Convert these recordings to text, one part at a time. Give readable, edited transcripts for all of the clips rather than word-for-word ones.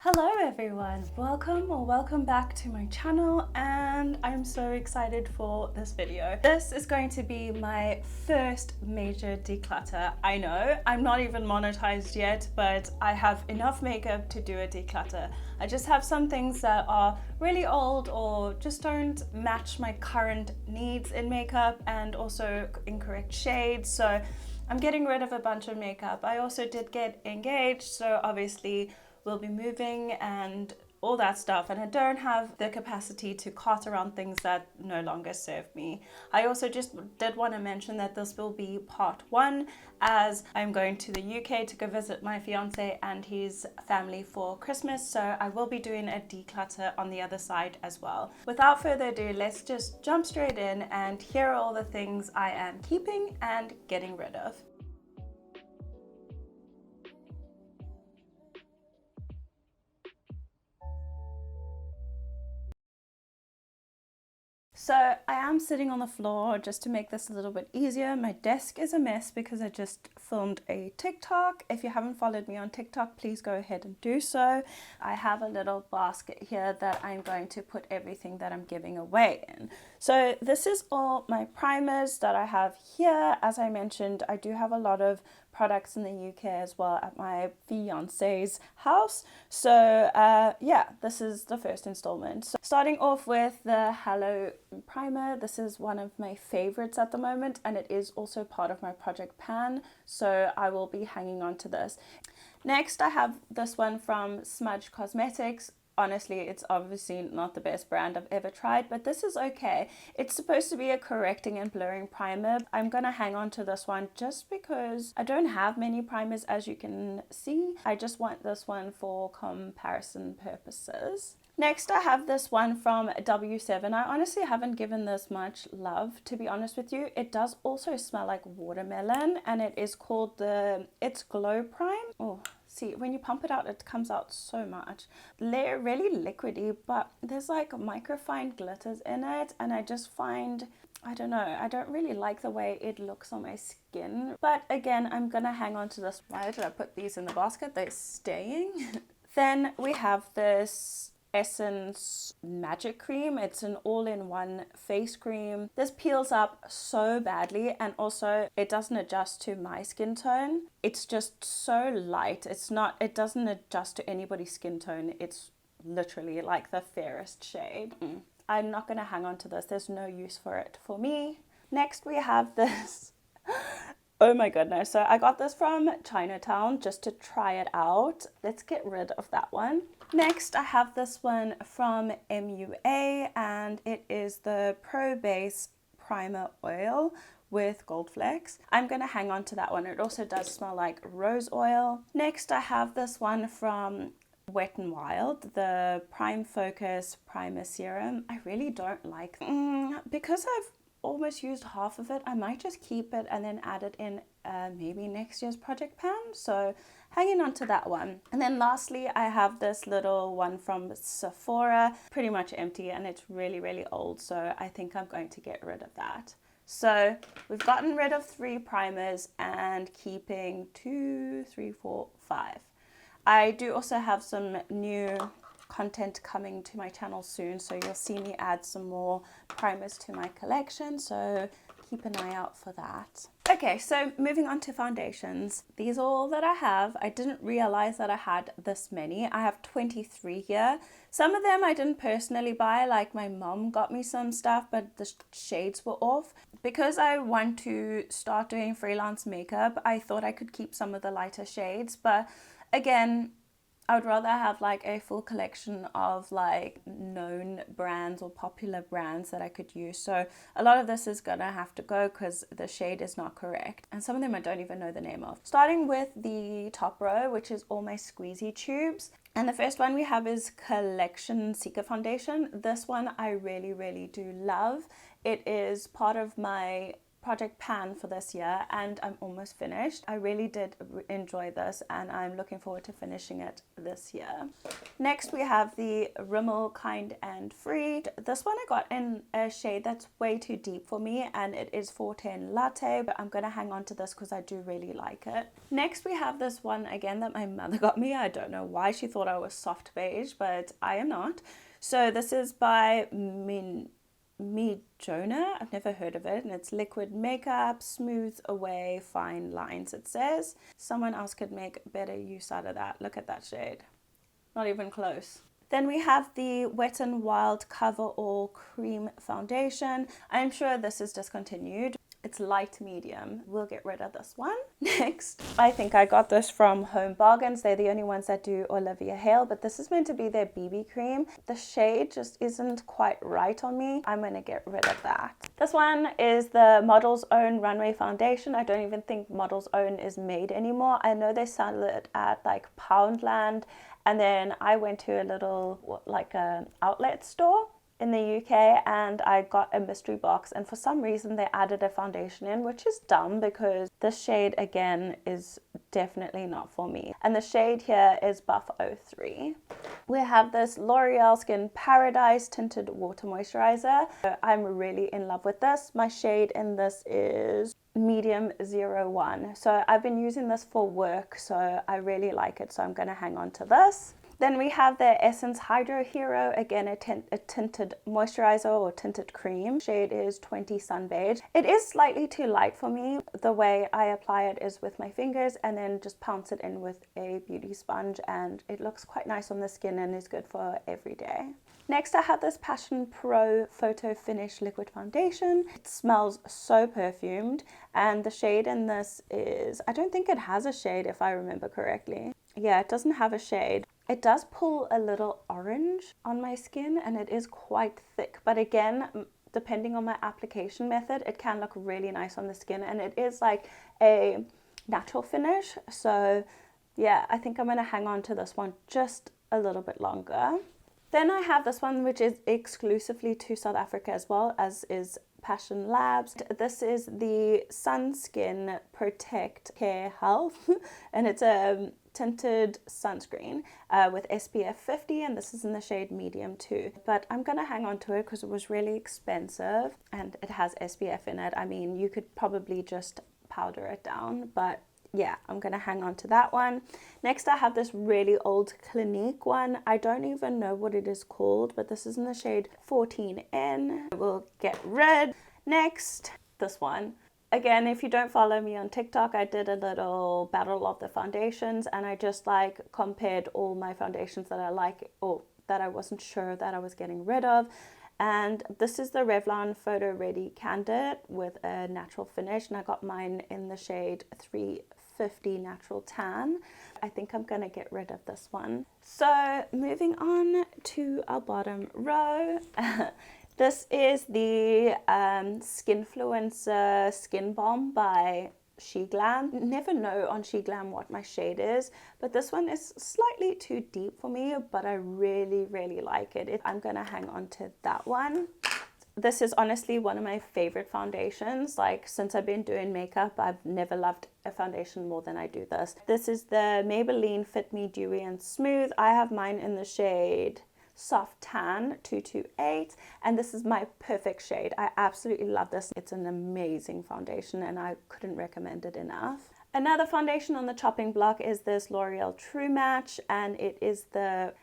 Hello everyone, welcome back to my channel, and I'm so excited for this video. This is going to be my first major declutter. I know I'm not even monetized yet, but I have enough makeup to do a declutter. I just have some things that are really old or just don't match my current needs in makeup, and also incorrect shades, so I'm getting rid of a bunch of makeup. I also did get engaged, so obviously we'll be moving and all that stuff, and I don't have the capacity to cart around things that no longer serve me. I also just did want to mention that this will be part one, as I'm going to the UK to go visit my fiance and his family for Christmas, so I will be doing a declutter on the other side as well. Without further ado, let's just jump straight in, and here are all the things I am keeping and getting rid of. So I am sitting on the floor just to make this a little bit easier. My desk is a mess because I just filmed a TikTok. If you haven't followed me on TikTok, please go ahead and do so. I have a little basket here that I'm going to put everything that I'm giving away in. So this is all my primers that I have here. As I mentioned, I do have a lot of products in the UK as well at my fiance's house. So yeah, this is the first installment. So starting off with the Hello primer. This is one of my favorites at the moment, and it is also part of my project pan, so I will be hanging on to this. Next, I have this one from Smudge Cosmetics. Honestly, it's obviously not the best brand I've ever tried, but this is okay. It's supposed to be a correcting and blurring primer. I'm gonna hang on to this one just because I don't have many primers, as you can see. I just want this one for comparison purposes. Next, I have this one from W7. I honestly haven't given this much love, to be honest with you. It does also smell like watermelon, and it is called It's Glow Prime. Oh, see, when you pump it out, it comes out so much. They're really liquidy, but there's like microfine glitters in it, and I just find, I don't know, I don't really like the way it looks on my skin. But again, I'm gonna hang on to this. Why did I put these in the basket? They're staying. Then we have this Essence Magic Cream. It's an all-in-one face cream. This peels up so badly, and also it doesn't adjust to my skin tone. It's just so light. It doesn't adjust to anybody's skin tone. It's literally like the fairest shade. I'm not gonna hang on to this. There's no use for it for me. Next, we have this oh my goodness. So I got this from Chinatown just to try it out. Let's get rid of that one. Next, I have this one from MUA, and it is the Pro Base Primer Oil with Gold Flecks. I'm gonna hang on to that one. It also does smell like rose oil. Next, I have this one from Wet n Wild, the Prime Focus Primer Serum. I really don't like because I've almost used half of it. I might just keep it and then add it in maybe next year's project pan, so hanging on to that one. And then lastly, I have this little one from Sephora, pretty much empty, and it's really old, so I think I'm going to get rid of that. So we've gotten rid of 3 primers and keeping 2, 3, 4, 5. I do also have some new content coming to my channel soon, so you'll see me add some more primers to my collection, so keep an eye out for that. Okay, so moving on to foundations. These are all that I have. I didn't realize that I had this many. I have 23 here. Some of them I didn't personally buy, like my mom got me some stuff, but the shades were off. Because I want to start doing freelance makeup, I thought I could keep some of the lighter shades, but again, I would rather have like a full collection of like known brands or popular brands that I could use. So a lot of this is gonna have to go because the shade is not correct. And some of them I don't even know the name of. Starting with the top row, which is all my squeezy tubes. And the first one we have is Collection Seeker Foundation. This one I really do love. It is part of my project pan for this year, and I'm almost finished. I really did enjoy this, and I'm looking forward to finishing it this year. Next we have the Rimmel Kind and Free. This one I got in a shade that's way too deep for me, and it is 410 Latte, but I'm gonna hang on to this because I do really like it. Next we have this one again that my mother got me. I don't know why she thought I was soft beige, but I am not. So this is by Jonah. I've never heard of it, and it's liquid makeup, smooth away fine lines. It says someone else could make better use out of that. Look at that shade, not even close. Then we have the Wet n Wild Cover All Cream Foundation. I'm sure this is discontinued. It's light medium. We'll get rid of this one. Next, I think I got this from Home Bargains. They're the only ones that do Olivia Hale, but this is meant to be their BB cream. The shade just isn't quite right on me. I'm gonna get rid of that. This one is the Model's Own Runway Foundation. I don't even think Model's Own is made anymore. I know they sell it at like Poundland, and then I went to a little, like a outlet store in the UK, and I got a mystery box, and for some reason they added a foundation in, which is dumb because this shade again is definitely not for me. And the shade here is Buff 03. We have this L'Oreal Skin Paradise Tinted Water Moisturizer. I'm really in love with this. My shade in this is medium 01. So I've been using this for work, so I really like it, so I'm gonna hang on to this. Then we have the Essence Hydro Hero, again a tinted moisturizer or tinted cream. Shade is 20 Sun Beige. It is slightly too light for me. The way I apply it is with my fingers and then just pounce it in with a beauty sponge, and it looks quite nice on the skin and is good for every day. Next I have this Passion Pro Photo Finish Liquid Foundation. It smells so perfumed, and the shade in this is, I don't think it has a shade if I remember correctly. Yeah, it doesn't have a shade. It does pull a little orange on my skin, and it is quite thick, but again, depending on my application method, it can look really nice on the skin, and it is like a natural finish. So yeah, I think I'm gonna hang on to this one just a little bit longer. Then I have this one, which is exclusively to South Africa as well, as is Passion Labs. This is the Sunskin Protect Care Health, and it's a tinted sunscreen with SPF 50, and this is in the shade medium too. But I'm gonna hang on to it because it was really expensive and it has SPF in it. I mean, you could probably just powder it down, but yeah, I'm gonna hang on to that one. Next I have this really old Clinique one. I don't even know what it is called, but this is in the shade 14N. We'll get rid. Next, this one. Again, if you don't follow me on TikTok, I did a little battle of the foundations, and I just like compared all my foundations that I like or that I wasn't sure that I was getting rid of. And this is the Revlon Photo Ready Candid with a natural finish, and I got mine in the shade 350 Natural Tan. I think I'm gonna get rid of this one. So moving on to our bottom row. This is the Skinfluencer Skin Balm by SheGlam. Never know on SheGlam what my shade is, but this one is slightly too deep for me, but I really, really like it. I'm gonna hang on to that one. This is honestly one of my favorite foundations. Like, since I've been doing makeup, I've never loved a foundation more than I do this. This is the Maybelline Fit Me Dewy and Smooth. I have mine in the shade Soft Tan 228, and this is my perfect shade. I absolutely love this. It's an amazing foundation, and I couldn't recommend it enough. Another foundation on the chopping block is this L'Oreal True Match, and it's the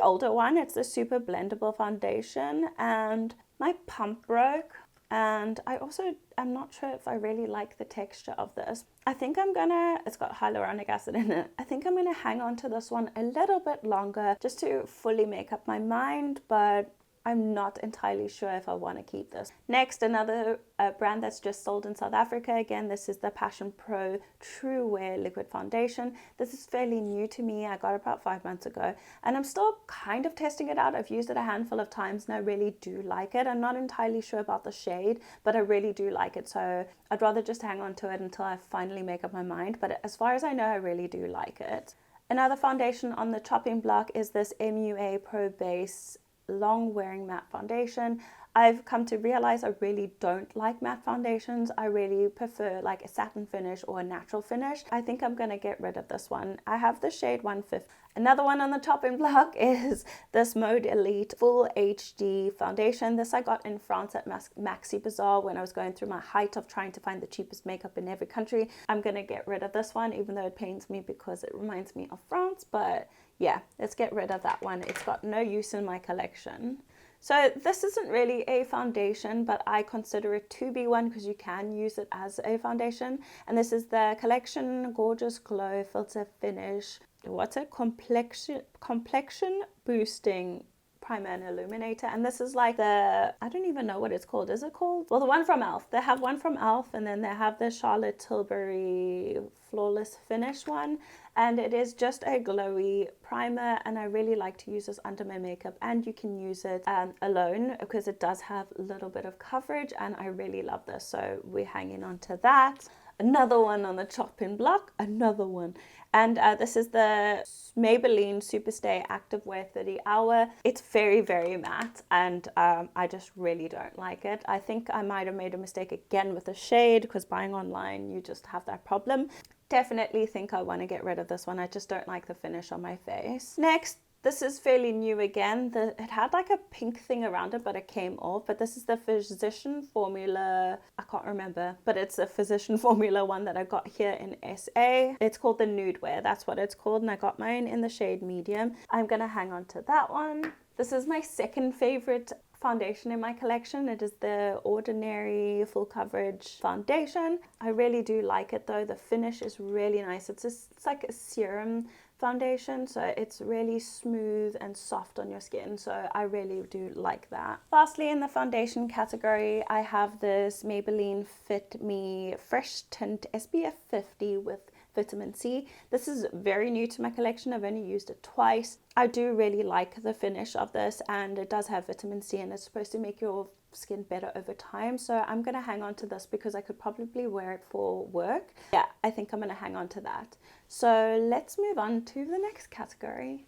older one. It's the super blendable foundation, and my pump broke, and I'm not sure if I really like the texture of this. I think it's got hyaluronic acid in it. I think I'm gonna hang on to this one a little bit longer just to fully make up my mind, but I'm not entirely sure if I want to keep this. Next, another brand that's just sold in South Africa. Again, this is the Passion Pro True Wear Liquid Foundation. This is fairly new to me. I got it about 5 months ago, and I'm still kind of testing it out. I've used it a handful of times, and I really do like it. I'm not entirely sure about the shade, but I really do like it. So I'd rather just hang on to it until I finally make up my mind. But as far as I know, I really do like it. Another foundation on the chopping block is this MUA Pro Base Long Wearing Matte Foundation. I've come to realize I really don't like matte foundations. I really prefer like a satin finish or a natural finish. I think I'm going to get rid of this one. I have the shade 150. Another one on the chopping block is this Mode Elite Full HD foundation. This I got in France at Maxi Bazaar when I was going through my height of trying to find the cheapest makeup in every country. I'm going to get rid of this one, even though it pains me because it reminds me of France. But yeah, let's get rid of that one. It's got no use in my collection. So this isn't really a foundation, but I consider it to be one because you can use it as a foundation. And this is the Collection Gorgeous Glow Filter Finish. What's it? Complexion Boosting Primer and Illuminator. And this is like the, I don't even know what it's called. Is it called? Well, the one from e.l.f. They have one from e.l.f. and then they have the Charlotte Tilbury Flawless Finish one. And it is just a glowy primer, and I really like to use this under my makeup, and you can use it alone because it does have a little bit of coverage, and I really love this, so we're hanging on to that. Another one on the chopping block, another one. And this is the Maybelline Superstay Activewear 30 Hour. It's very, very matte, and I just really don't like it. I think I might have made a mistake again with the shade because buying online, you just have that problem. Definitely think I want to get rid of this one. I just don't like the finish on my face. Next, this is fairly new again. It had like a pink thing around it, but it came off. But this is the Physician Formula. I can't remember, but it's a Physician Formula one that I got here in SA. It's called the Nude Wear. That's what it's called. And I got mine in the shade medium. I'm going to hang on to that one. This is my second favorite foundation in my collection. It is the Ordinary Full Coverage Foundation. I really do like it though. The finish is really nice. It's like a serum foundation, so it's really smooth and soft on your skin, so I really do like that. Lastly, in the foundation category, I have this Maybelline Fit Me Fresh Tint SPF 50 with vitamin C. This is very new to my collection. I've only used it twice. I do really like the finish of this, and it does have vitamin C, and it's supposed to make your skin better over time, so I'm going to hang on to this because I could probably wear it for work. Yeah, I think I'm going to hang on to that. So let's move on to the next category.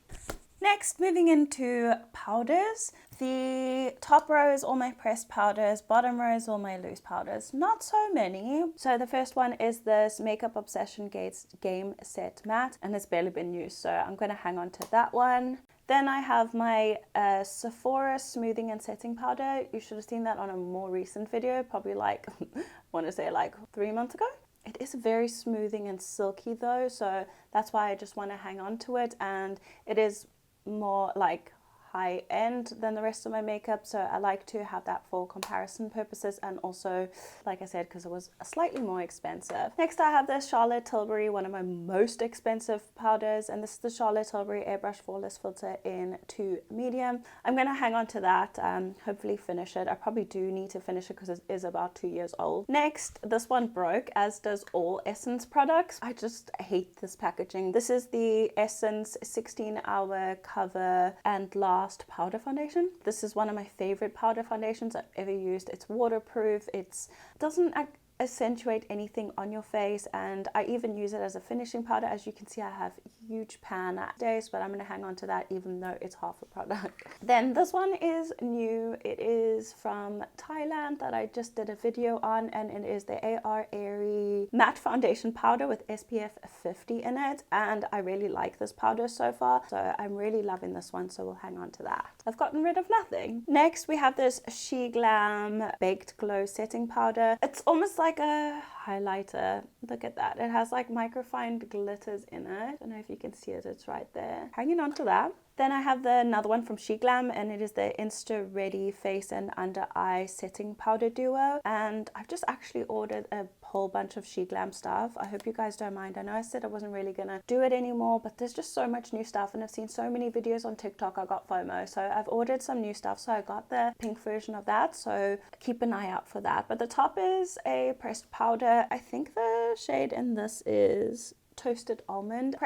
Next, moving into powders. The top row is all my pressed powders, bottom row is all my loose powders. Not so many. So the first one is this Makeup Obsession Game Set Matte, and it's barely been used, so I'm going to hang on to that one. Then I have my Sephora Smoothing and Setting Powder. You should have seen that on a more recent video, probably like, I want to say like 3 months ago. It is very smoothing and silky though, so that's why I just want to hang on to it, and it is more like high end than the rest of my makeup, so I like to have that for comparison purposes, and also, like I said, because it was slightly more expensive. Next, I have the Charlotte Tilbury, one of my most expensive powders, and this is the Charlotte Tilbury Airbrush Flawless Filter in 2 medium. I'm going to hang on to that, hopefully finish it. I probably do need to finish it because it is about 2 years old. Next, this one broke, as does all Essence products. I just hate this packaging. This is the Essence 16-hour cover and last powder foundation. This is one of my favorite powder foundations I've ever used. It's waterproof. It doesn't accentuate anything on your face, and I even use it as a finishing powder. As you can see, I have huge pan days, but I'm going to hang on to that even though it's half a product. Then this one is new. It is from Thailand that I just did a video on, and it is the AR Airy Matte Foundation Powder with SPF 50 in it, and I really like this powder so far, so I'm really loving this one, so we'll hang on to that. I've gotten rid of nothing. Next, we have this She Glam Baked Glow Setting Powder. It's almost like a highlighter. Look at that. It has like microfined glitters in it. I don't know if you can see it. It's right there. Hanging on to that. Then I have another one from She Glam, and it is the Insta Ready Face and Under Eye Setting Powder Duo. And I've just actually ordered a whole bunch of She Glam stuff. I hope you guys don't mind. I know I said I wasn't really gonna do it anymore, but there's just so much new stuff, and I've seen so many videos on TikTok. I got FOMO, so I've ordered some new stuff. So I got the pink version of that, so keep an eye out for that. But the top is a pressed powder. I think the shade in this is Toasted Almond.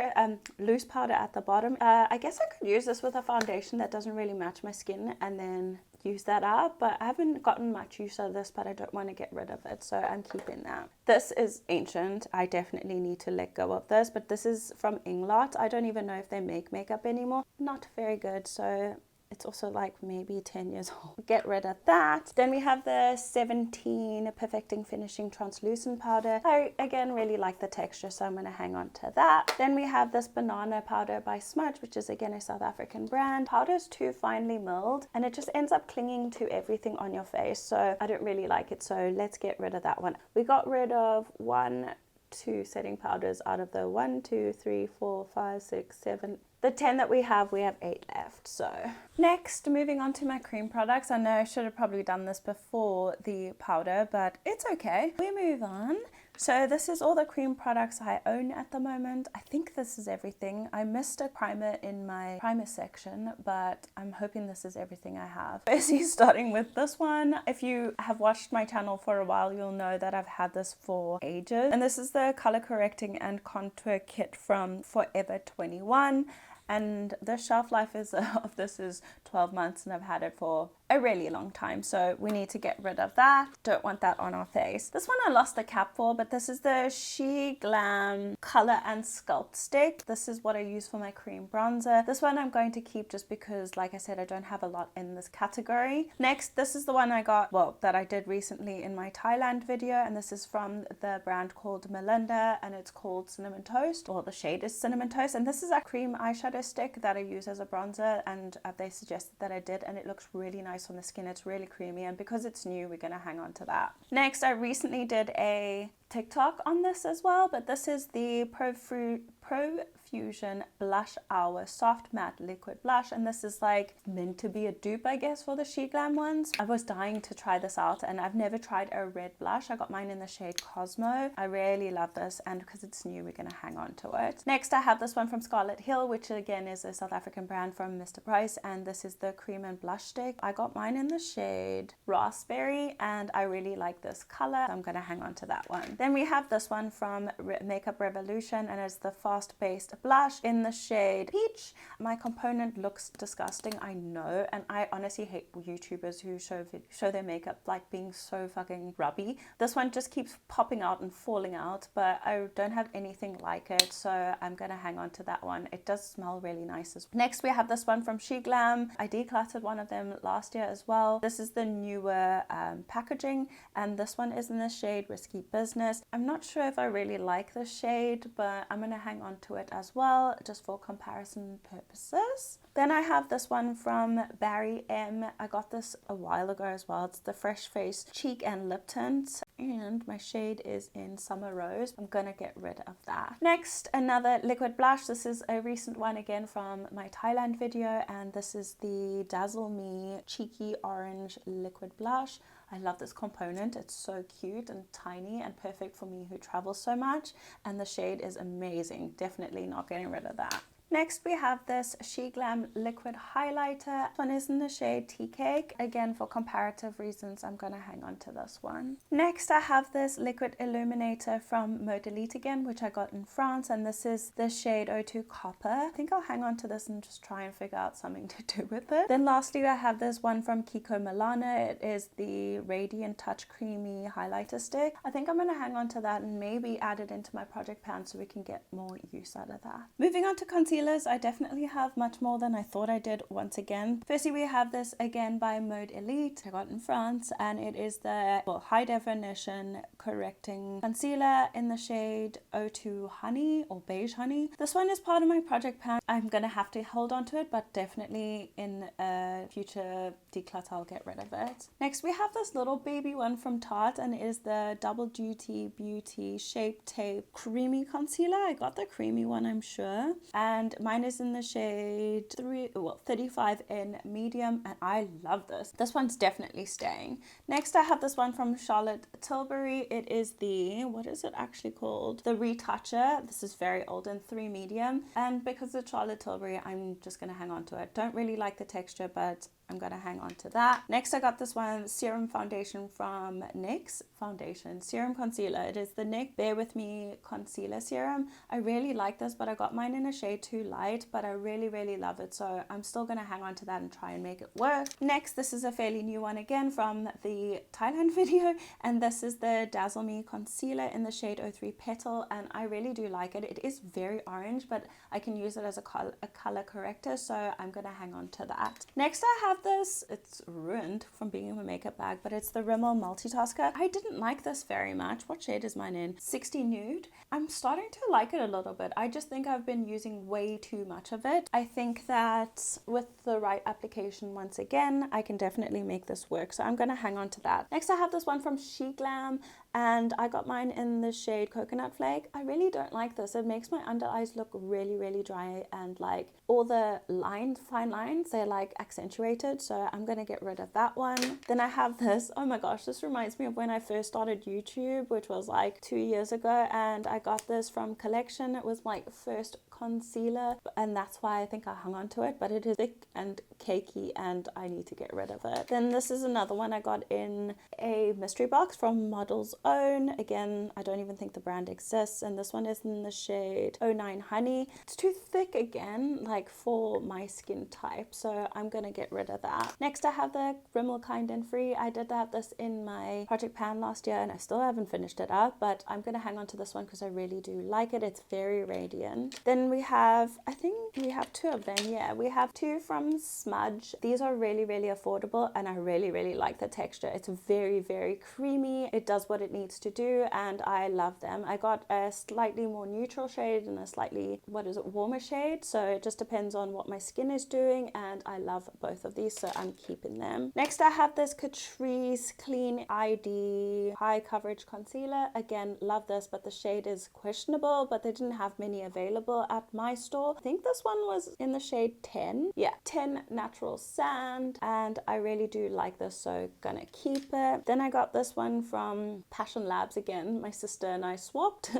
Loose powder at the bottom. I guess I could use this with a foundation that doesn't really match my skin and then use that up, but I haven't gotten much use out of this, but I don't want to get rid of it, so I'm keeping that. This is ancient. I definitely need to let go of this, but this is from Inglot. I don't even know if they make makeup anymore. Not very good, so It's also like maybe 10 years old. Get rid of that. Then we have the 17 Perfecting Finishing Translucent Powder. I again really like the texture, so I'm going to hang on to that. Then we have this Banana Powder by Smudge, which is again a South African brand. Powder is too finely milled and it just ends up clinging to everything on your face, so I don't really like it, so let's get rid of that one. We got rid of 2 setting powders out of the 1, 2, 3, 4, 5, 6, 7, the 10 that we have 8 left. So next, moving on to my cream products. I know I should have probably done this before the powder, but it's okay. We move on. So this is all the cream products I own at the moment. I think this is everything. I missed a primer in my primer section, but I'm hoping this is everything I have. Firstly, starting with this one. If you have watched my channel for a while, you'll know that I've had this for ages. And this is the color correcting and contour kit from Forever 21. And the shelf life of this is 12 months, and I've had it for a really long time, so we need to get rid of that. Don't want that on our face. This one I lost the cap for, but this is the She Glam Color and Sculpt Stick. This is what I use for my cream bronzer. This one I'm going to keep just because, like I said, I don't have a lot in this category. Next, this is the one I got, well, that I did recently in my Thailand video, and this is from the brand called Melinda, and it's called Cinnamon Toast, or the shade is Cinnamon Toast, and this is a cream eyeshadow stick that I use as a bronzer, and they suggested that I did, and it looks really nice on the skin. It's really creamy, and because it's new, we're gonna hang on to that. Next, I recently did a TikTok on this as well, but this is the Profusion Blush Hour Soft Matte Liquid Blush, and this is like meant to be a dupe, I guess, for the She Glam ones. I was dying to try this out, and I've never tried a red blush. I got mine in the shade Cosmo. I really love this, and because it's new, we're gonna hang on to it. Next, I have this one from Scarlet Hill, which again is a South African brand from Mr. Price, and this is the cream and blush stick. I got mine in the shade Raspberry, and I really like this color, so I'm gonna hang on to that one. Then we have this one from Makeup Revolution, and it's the fast-based blush in the shade Peach. My component looks disgusting, I know, and I honestly hate YouTubers who show their makeup like being so fucking rubby. This one just keeps popping out and falling out, but I don't have anything like it, so I'm gonna hang on to that one. It does smell really nice as well. Next, we have this one from She Glam. I decluttered one of them last year as well. This is the newer packaging, and this one is in the shade Risky Business. I'm not sure if I really like this shade, but I'm gonna hang on to it as well, just for comparison purposes. Then I have this one from Barry M. I got this a while ago as well. It's the Fresh Face Cheek and Lip Tint, and my shade is in Summer Rose. I'm gonna get rid of that. Next, another liquid blush. This is a recent one again from my Thailand video, and this is the Dazzle Me Cheeky Orange Liquid Blush. I love this component. It's so cute and tiny and perfect for me who travels so much, and the shade is amazing. Definitely not getting rid of that. Next, we have this She Glam Liquid Highlighter. This one is in the shade Tea Cake. Again, for comparative reasons, I'm gonna hang on to this one. Next, I have this Liquid Illuminator from Mode Elite again, which I got in France, and this is the shade 02 Copper. I think I'll hang on to this and just try and figure out something to do with it. Then lastly, I have this one from Kiko Milano. It is the Radiant Touch Creamy Highlighter Stick. I think I'm gonna hang on to that and maybe add it into my project pan so we can get more use out of that. Moving on to concealer. I definitely have much more than I thought I did once again. Firstly, we have this again by Mode Elite. I got in France, and it is the high definition correcting concealer in the shade 02 Honey or Beige Honey. This one is part of my project pan. I'm gonna have to hold on to it, but definitely in a future declutter I'll get rid of it. Next, we have this little baby one from Tarte, and it is the Double Duty Beauty Shape Tape Creamy Concealer. I got the creamy one, I'm sure, and mine is in the shade 35 in medium, and I love this. This one's definitely staying. Next, I have this one from Charlotte Tilbury. It is the, what is it actually called? The Retoucher. This is very old in 3 medium, and because it's Charlotte Tilbury, I'm just gonna hang on to it. Don't really like the texture, but I'm gonna hang on to that. Next I got this one, serum foundation from NYX Foundation Serum Concealer. It is the NYX Bear With Me Concealer Serum. I really like this, but I got mine in a shade too light, but I really love it, so I'm still gonna hang on to that and try and make it work. Next, this is a fairly new one again from the Thailand video, and this is the Dazzle Me Concealer in the shade 03 Petal, and I really do like it. It is very orange, but I can use it as a color corrector, so I'm gonna hang on to that. Next I have this, it's ruined from being in my makeup bag, but it's the Rimmel Multitasker. I didn't like this very much. What shade is mine in? 60 Nude. I'm starting to like it a little bit. I just think I've been using way too much of it. I think that with the right application, once again, I can definitely make this work, so I'm gonna hang on to that. Next I have this one from She Glam, and I got mine in the shade Coconut Flake. I really don't like this. It makes my under eyes look really dry, and like all the lines, fine lines, they're like accentuated, so I'm gonna get rid of that one. Then I have this, oh my gosh, this reminds me of when I first started YouTube, which was like 2 years ago, and I got this from Collection. It was my first concealer, and that's why I think I hung on to it, but it is thick and cakey and I need to get rid of it. Then this is another one I got in a mystery box from Model's Own. Again, I don't even think the brand exists, and this one is in the shade 09 Honey. It's too thick again, like for my skin type, so I'm gonna get rid of that. Next I have the Rimmel Kind and Free. I did have this in my project pan last year and I still haven't finished it up, but I'm gonna hang on to this one because I really do like it. It's very radiant. Then we have, I think we have two of them. Yeah, we have two from Smudge. These are really affordable, and I really like the texture. It's very creamy. It does what it needs to do, and I love them. I got a slightly more neutral shade and a slightly, warmer shade, so it just depends on what my skin is doing, and I love both of these, so I'm keeping them. Next I have this Catrice Clean ID High Coverage Concealer. Again, love this, but the shade is questionable, but they didn't have many available at my store. I think this one was in the shade 10. Yeah, 10 Natural Sand, and I really do like this, so gonna keep it. Then I got this one from Passion Labs again. My sister and I swapped.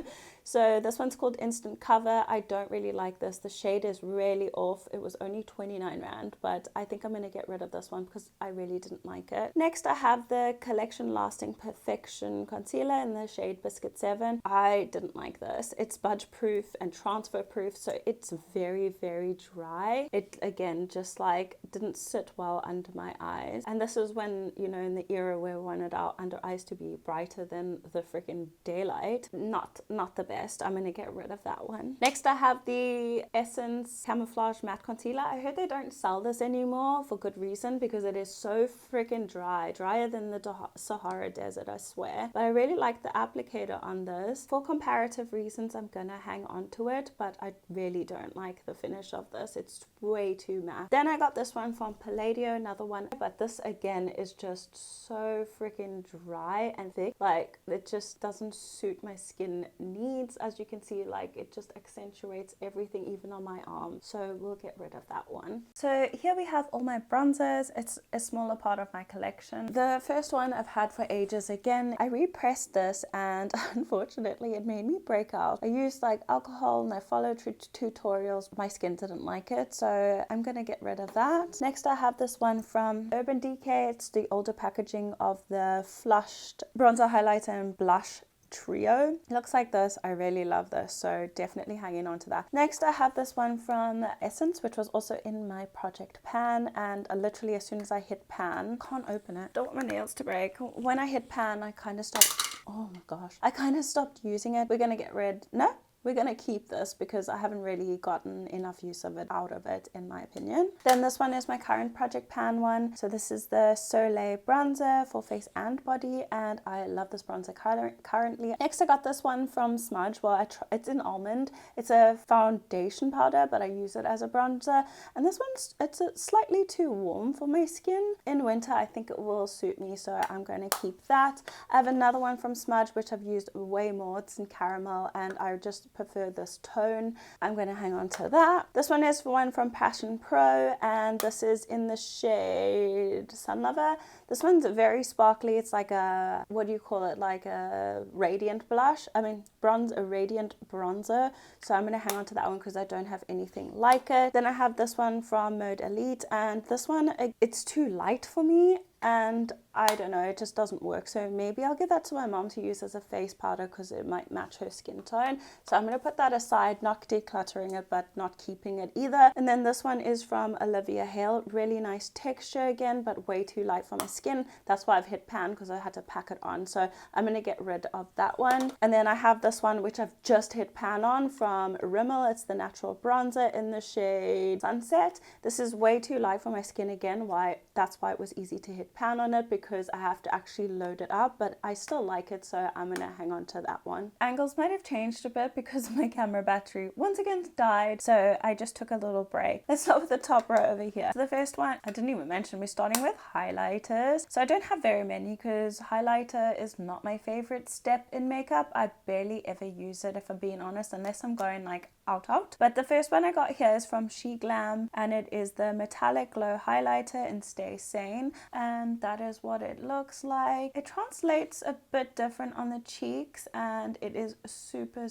So this one's called Instant Cover. I don't really like this. The shade is really off. It was only 29 Rand, but I think I'm going to get rid of this one because I really didn't like it. Next, I have the Collection Lasting Perfection Concealer in the shade Biscuit 7. I didn't like this. It's smudge proof and transfer proof, so it's very dry. It, again, just like didn't sit well under my eyes. And this is when, you know, in the era where we wanted our under eyes to be brighter than the freaking daylight. Not the best. I'm going to get rid of that one. Next I have the Essence Camouflage Matte Concealer. I heard they don't sell this anymore for good reason, because it is so freaking dry. Drier than the Sahara Desert, I swear. But I really like the applicator on this. For comparative reasons, I'm going to hang on to it, but I really don't like the finish of this. It's way too matte. Then I got this one from Palladio, another one, but this again is just so freaking dry and thick. Like, it just doesn't suit my skin needs. As you can see, like, it just accentuates everything, even on my arm, so we'll get rid of that one. So here we have all my bronzers. It's a smaller part of my collection. The first one I've had for ages. Again, I repressed this and unfortunately it made me break out. I used like alcohol and I followed tutorials. My skin didn't like it, so I'm gonna get rid of that. Next I have this one from Urban Decay. It's the older packaging of the Flushed Bronzer Highlighter and Blush Trio. It looks like this. I really love this, so definitely hanging on to that. Next I have this one from Essence, which was also in my project pan, and literally as soon as I hit pan, can't open it, don't want my nails to break. When I hit pan, I kind of stopped, oh my gosh, I kind of stopped using it. We're gonna get rid, no, we're going to keep this because I haven't really gotten enough use of it out of it, in my opinion. Then this one is my current project pan one. So this is the Soleil bronzer for face and body, and I love this bronzer currently. Next I got this one from Smudge. Well, it's in almond. It's a foundation powder, but I use it as a bronzer. And this one's, it's slightly too warm for my skin. In winter, I think it will suit me, so I'm going to keep that. I have another one from Smudge, which I've used way more. It's in caramel, and I just prefer this tone. I'm going to hang on to that. This one is one from Passion Pro, and this is in the shade Sun Lover. This one's very sparkly. It's like a, what do you call it, like a radiant blush, a radiant bronzer. So I'm going to hang on to that one because I don't have anything like it. Then I have this one from Mode Elite, and this one, it's too light for me, and I don't know, it just doesn't work. So maybe I'll give that to my mom to use as a face powder because it might match her skin tone. So I'm going to put that aside, not decluttering it, but not keeping it either. And then this one is from Olivia Hale. Really nice texture again, but way too light for my skin. That's why I've hit pan, because I had to pack it on. So I'm going to get rid of that one. And then I have this one, which I've just hit pan on, from Rimmel. It's the natural bronzer in the shade Sunset. This is way too light for my skin again. That's why it was easy to hit pan on it, because I have to actually load it up, but I still like it, so I'm gonna hang on to that one. Angles might have changed a bit because my camera battery once again died, so I just took a little break. Let's start with the top row over here. So the first one, I didn't even mention, we're starting with highlighters. So I don't have very many because highlighter is not my favorite step in makeup. I barely ever use it, if I'm being honest, unless I'm going like out. But the first one I got here is from She Glam, and it is the Metallic Glow Highlighter in Stay Sane, and that is what it looks like. It translates a bit different on the cheeks, and it is super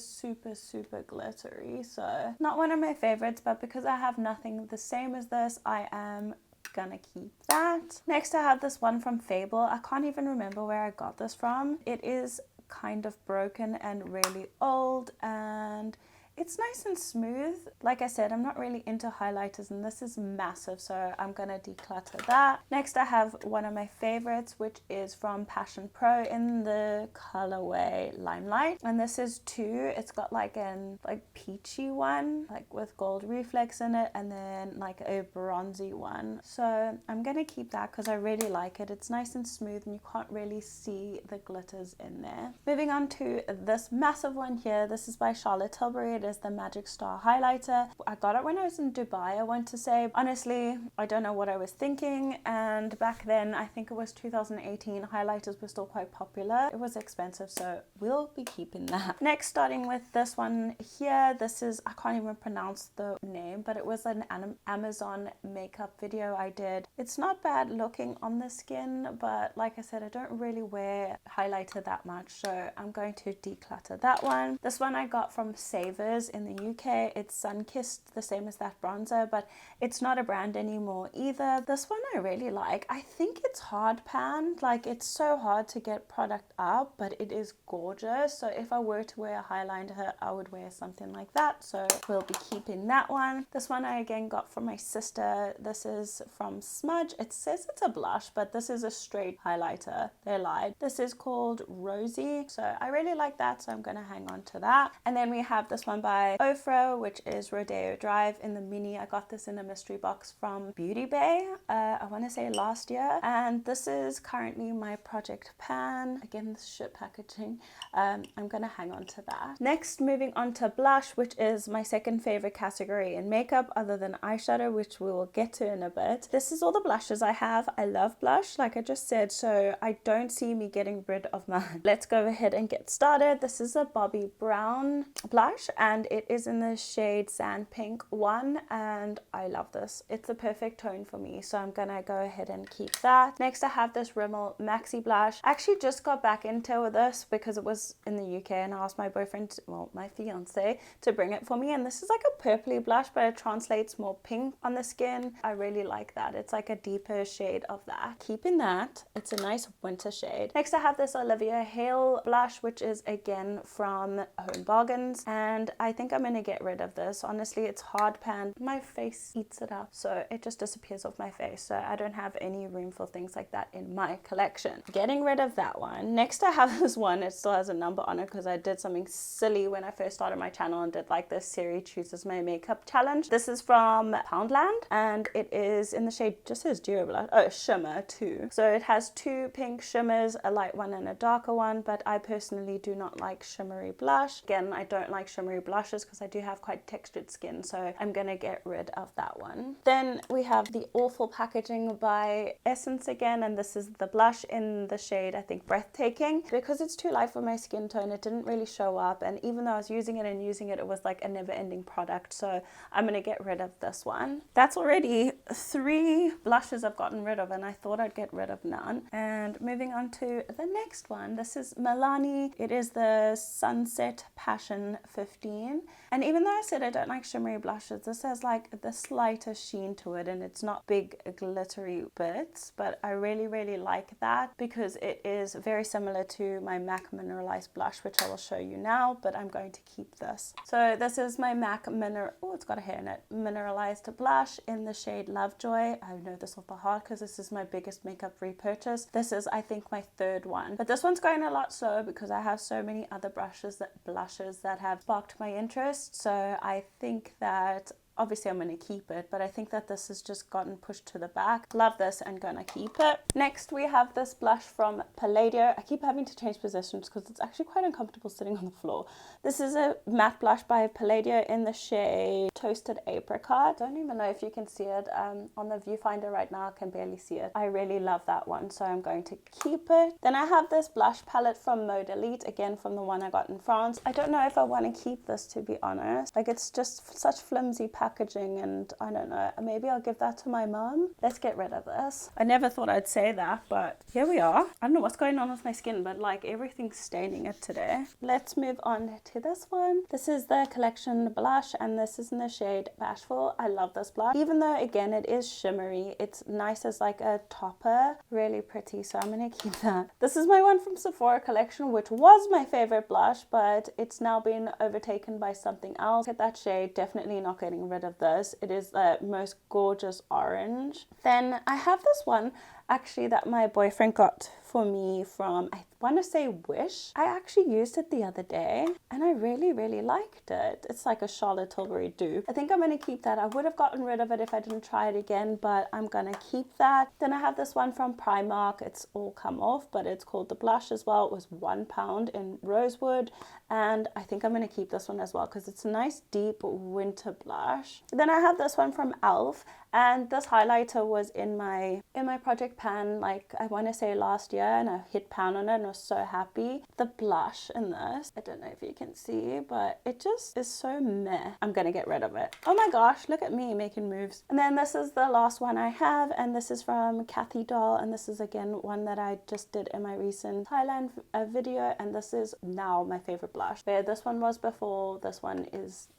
glittery, so not one of my favorites, but because I have nothing the same as this, I am gonna keep that. Next I have this one from Fable. I can't even remember where I got this from. It is kind of broken and really old, and it's nice and smooth. Like I said, I'm not really into highlighters, and this is massive, so I'm gonna declutter that. Next I have one of my favorites, which is from Passion Pro in the colorway Limelight, and this is 2. It's got like an peachy one, like with gold reflex in it, and then like a bronzy one. So I'm gonna keep that because I really like it. It's nice and smooth, and you can't really see the glitters in there. Moving on to this massive one here. This is by Charlotte Tilbury. It is the Magic Star highlighter. I got it when I was in Dubai, I want to say. Honestly, I don't know what I was thinking, and back then, I think it was 2018, highlighters were still quite popular. It was expensive, so we'll be keeping that. Next, starting with this one here, this is, I can't even pronounce the name, but it was an Amazon makeup video I did. It's not bad looking on the skin, but like I said, I don't really wear highlighter that much, so I'm going to declutter that one. This one I got from Savers in the UK. It's sun-kissed, the same as that bronzer, but it's not a brand anymore either. This one I really like. I think it's hard panned. Like, it's so hard to get product up, but it is gorgeous. So if I were to wear a highlighter, I would wear something like that. So we'll be keeping that one. This one I again got from my sister. This is from Smudge. It says it's a blush, but this is a straight highlighter. They lied. This is called Rosy. So I really like that, so I'm going to hang on to that. And then we have this one by Ofra, which is Rodeo Drive in the mini. I got this in a mystery box from Beauty Bay, I want to say last year, and this is currently my project pan. Again, this shit packaging. I'm gonna hang on to that. Next, moving on to blush, which is my second favorite category in makeup other than eyeshadow, which we will get to in a bit. This is all the blushes I have. I love blush, like I just said, so I don't see me getting rid of mine. Let's go ahead and get started. This is a Bobbi Brown blush, and it is in the shade Sand Pink 1, and I love this. It's the perfect tone for me, so I'm gonna go ahead and keep that. Next I have this Rimmel Maxi Blush. I actually just got back into this because it was in the UK, and I asked my boyfriend, well, my fiance, to bring it for me, and this is like a purpley blush, but it translates more pink on the skin. I really like that. It's like a deeper shade of that. Keeping that. It's a nice winter shade. Next I have this Olivia Hale blush, which is again from Home Bargains, and I think I'm gonna get rid of this. Honestly, it's hard pan. My face eats it up, so it just disappears off my face, so I don't have any room for things like that in my collection. Getting rid of that one. Next I have this one. It still has a number on it because I did something silly when I first started my channel and did like this Siri chooses my makeup challenge. This is from Poundland, and it is in the shade, just says Duo Blush, oh, Shimmer 2. So it has 2 pink shimmers, a light one and a darker one, but I personally do not like shimmery blush. Again, I don't like shimmery blush blushes because I do have quite textured skin, so I'm gonna get rid of that one. Then we have the Awful packaging by Essence again, and this is the blush in the shade, I think, Breathtaking. Because it's too light for my skin tone, it didn't really show up, and even though I was using it and using it, it was like a never-ending product, so I'm gonna get rid of this one. That's already 3 blushes I've gotten rid of, and I thought I'd get rid of none. And moving on to the next one, this is Milani. It is the Sunset Passion 15, and even though I said I don't like shimmery blushes, this has like the slightest sheen to it, and it's not big glittery bits, but I really like that because it is very similar to my MAC Mineralized blush, which I will show you now, but I'm going to keep this. So this is my MAC it's got a hair in it, Mineralized blush in the shade Lovejoy. I know this off by heart because this is my biggest makeup repurchase. This is, I think, my 3rd one, but this one's going a lot slower because I have so many other blushes that have sparked my interest. So I think that obviously I'm going to keep it, but I think that this has just gotten pushed to the back. Love this and gonna keep it. Next we have this blush from Palladio. I keep having to change positions because it's actually quite uncomfortable sitting on the floor. This is a matte blush by Palladio in the shade Toasted Apricot. Don't even know if you can see it on the viewfinder right now. I can barely see it. I really love that one, so I'm going to keep it. Then I have this blush palette from Mode Elite, again from the one I got in France. I don't know if I want to keep this, to be honest. Like, it's just such flimsy packaging, and I don't know, maybe I'll give that to my mum. Let's get rid of this. I never thought I'd say that, but here we are. I don't know what's going on with my skin, but like everything's staining it today. Let's move on to this one. This is the Collection blush, and this is in the shade Bashful. I love this blush, even though again it is shimmery. It's nice as like a topper, really pretty, so I'm gonna keep that. This is my one from Sephora Collection, which was my favorite blush, but it's now been overtaken by something else. Look at that shade, definitely not getting rid of this. It is the most gorgeous orange. Then I have this one actually that my boyfriend got for me from, I want to say, Wish. I actually used it the other day and I really liked it. It's like a Charlotte Tilbury dupe. I think I'm going to keep that. I would have gotten rid of it if I didn't try it again, but I'm going to keep that. Then I have this one from Primark. It's all come off, but it's called the blush as well. It was £1 in Rosewood, and I think I'm going to keep this one as well because it's a nice deep winter blush. Then I have this one from e.l.f. and this highlighter was in my project pan, like I want to say last year, and I hit pan on it and I was so happy. The blush in this, I don't know if you can see, but it just is so meh. I'm gonna get rid of it. Oh my gosh, look at me making moves. And then this is the last one I have, and this is from Kathy Doll, and this is again one that I just did in my recent Thailand video, and this is now my favorite blush. Where this one was before, this one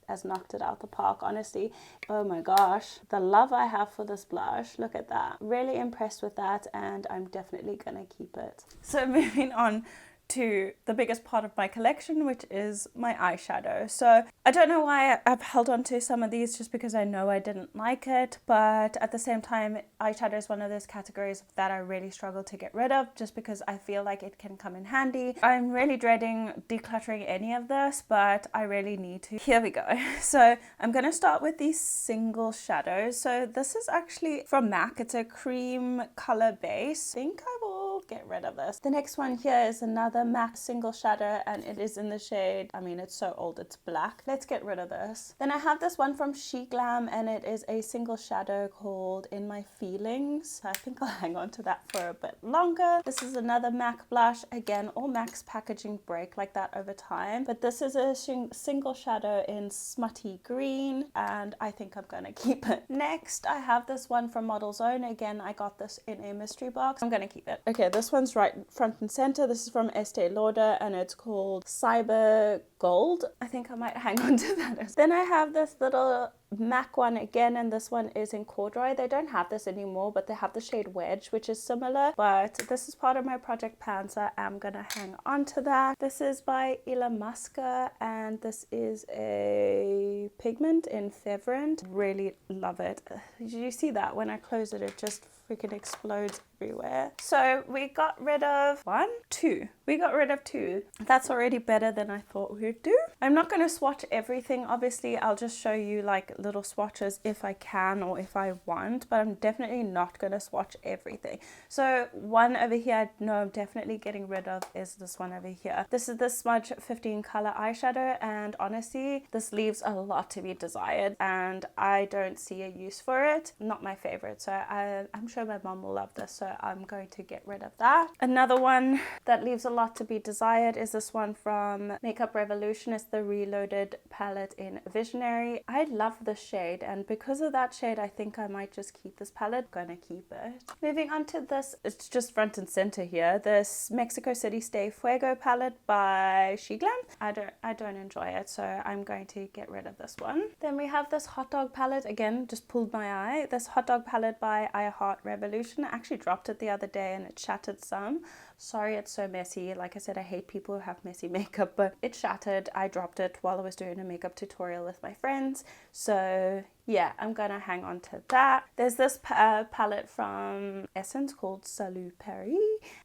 has knocked it out the park, honestly. Oh my gosh, the love I have for this blush, look at that. Really impressed with that, and I'm definitely gonna keep it. So moving on to the biggest part of my collection, which is my eyeshadow. So I don't know why I've held on to some of these, just because I know I didn't like it, but at the same time, eyeshadow is one of those categories that I really struggle to get rid of, just because I feel like it can come in handy. I'm really dreading decluttering any of this, but I really need to. Here we go. So I'm going to start with these single shadows. So this is actually from MAC. It's a cream color base. I think I will get rid of this. The next one here is another MAC single shadow, and it is in the shade, I mean, it's so old, it's black. Let's get rid of this. Then I have this one from She Glam, and it is a single shadow called In My Feelings. I think I'll hang on to that for a bit longer. This is another MAC blush. Again, all MAC's packaging break like that over time, but this is a single shadow in Smutty Green, and I think I'm gonna keep it. Next, I have this one from Model Zone. Again, I got this in a mystery box. I'm gonna keep it. Okay, this one's right front and center. This is from Estee Lauder, and it's called Cyber Gold. I think I might hang on to that. Then I have this little MAC one again, and this one is in Corduroy. They don't have this anymore, but they have the shade Wedge, which is similar, but this is part of my project pan, so I'm gonna hang on to that. This is by Ilamasca, and this is a pigment in Fevrant. Really love it. Did you see that? When I close it, it just freaking explodes everywhere. So we got rid of two. We got rid of two. That's already better than I thought we would do. I'm not going to swatch everything. Obviously, I'll just show you like little swatches if I can or if I want, but I'm definitely not going to swatch everything. So one over here, I know I'm definitely getting rid of is this one over here. This is the Smudge 15 color eyeshadow, and honestly, this leaves a lot to be desired, and I don't see a use for it. Not my favorite, so I'm sure my mom will love this, so I'm going to get rid of that. Another one that leaves a lot to be desired is this one from Makeup Revolution. It's the Reloaded palette in Visionary. I love this shade, and because of that shade, I think I might just keep this palette. I'm gonna keep it. Moving on to this, it's just front and center here, this Mexico City Stay Fuego palette by She Glam. I don't enjoy it, so I'm going to get rid of this one. Then we have this Hot Dog palette, again, just pulled my eye. This Hot Dog palette by I Heart Revolution. I actually dropped it the other day and it shattered some. Sorry, it's so messy. Like I said, I hate people who have messy makeup, but it shattered. I dropped it while I was doing a makeup tutorial with my friends. So yeah, I'm gonna hang on to that. There's this palette from Essence called Salut Paris.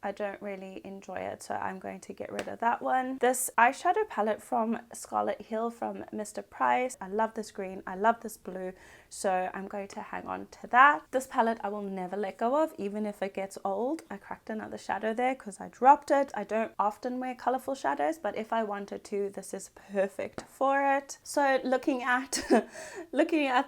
I don't really enjoy it, so I'm going to get rid of that one. This eyeshadow palette from Scarlet Hill from Mr. Price. I love this green, I love this blue, so I'm going to hang on to that. This palette I will never let go of, even if it gets old. I cracked another shadow there because I dropped it. I don't often wear colorful shadows, but if I wanted to, this is perfect for it. So looking at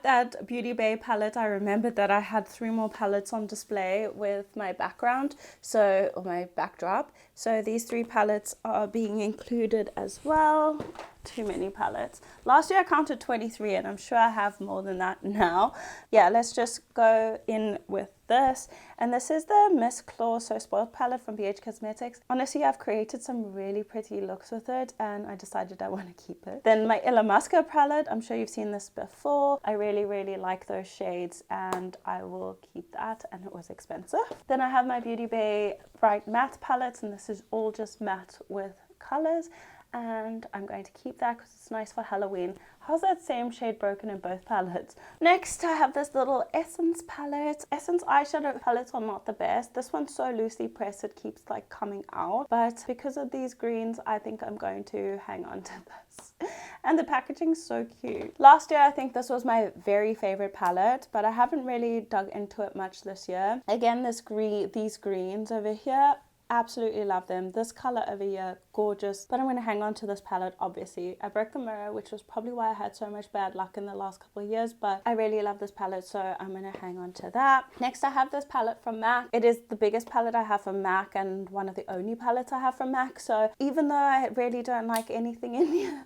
that Beauty Bay palette, I remembered that I had 3 more palettes on display with my background, or my backdrop. So these 3 palettes are being included as well. Too many palettes. Last year I counted 23, and I'm sure I have more than that now. Yeah, let's just go in with this. And this is the Miss Claw So Spoiled palette from BH Cosmetics. Honestly, I've created some really pretty looks with it, and I decided I want to keep it. Then my Illamasqua palette, I'm sure you've seen this before. I really like those shades, and I will keep that, and it was expensive. Then I have my Beauty Bay Bright Matte palettes, and this is all just matte with colors, and I'm going to keep that because it's nice for Halloween. How's that same shade broken in both palettes? Next, I have this little Essence palette. Essence eyeshadow palettes are not the best. This one's so loosely pressed it keeps like coming out, but because of these greens, I think I'm going to hang on to this. And the packaging's so cute. Last year, I think this was my very favorite palette, but I haven't really dug into it much this year. Again, these greens over here, absolutely love them. This color over here, gorgeous. But I'm going to hang on to this palette, obviously. I broke the mirror, which was probably why I had so much bad luck in the last couple of years, but I really love this palette, so I'm going to hang on to that. Next, I have this palette from MAC. It is the biggest palette I have from MAC and one of the only palettes I have from MAC, so even though I really don't like anything in here,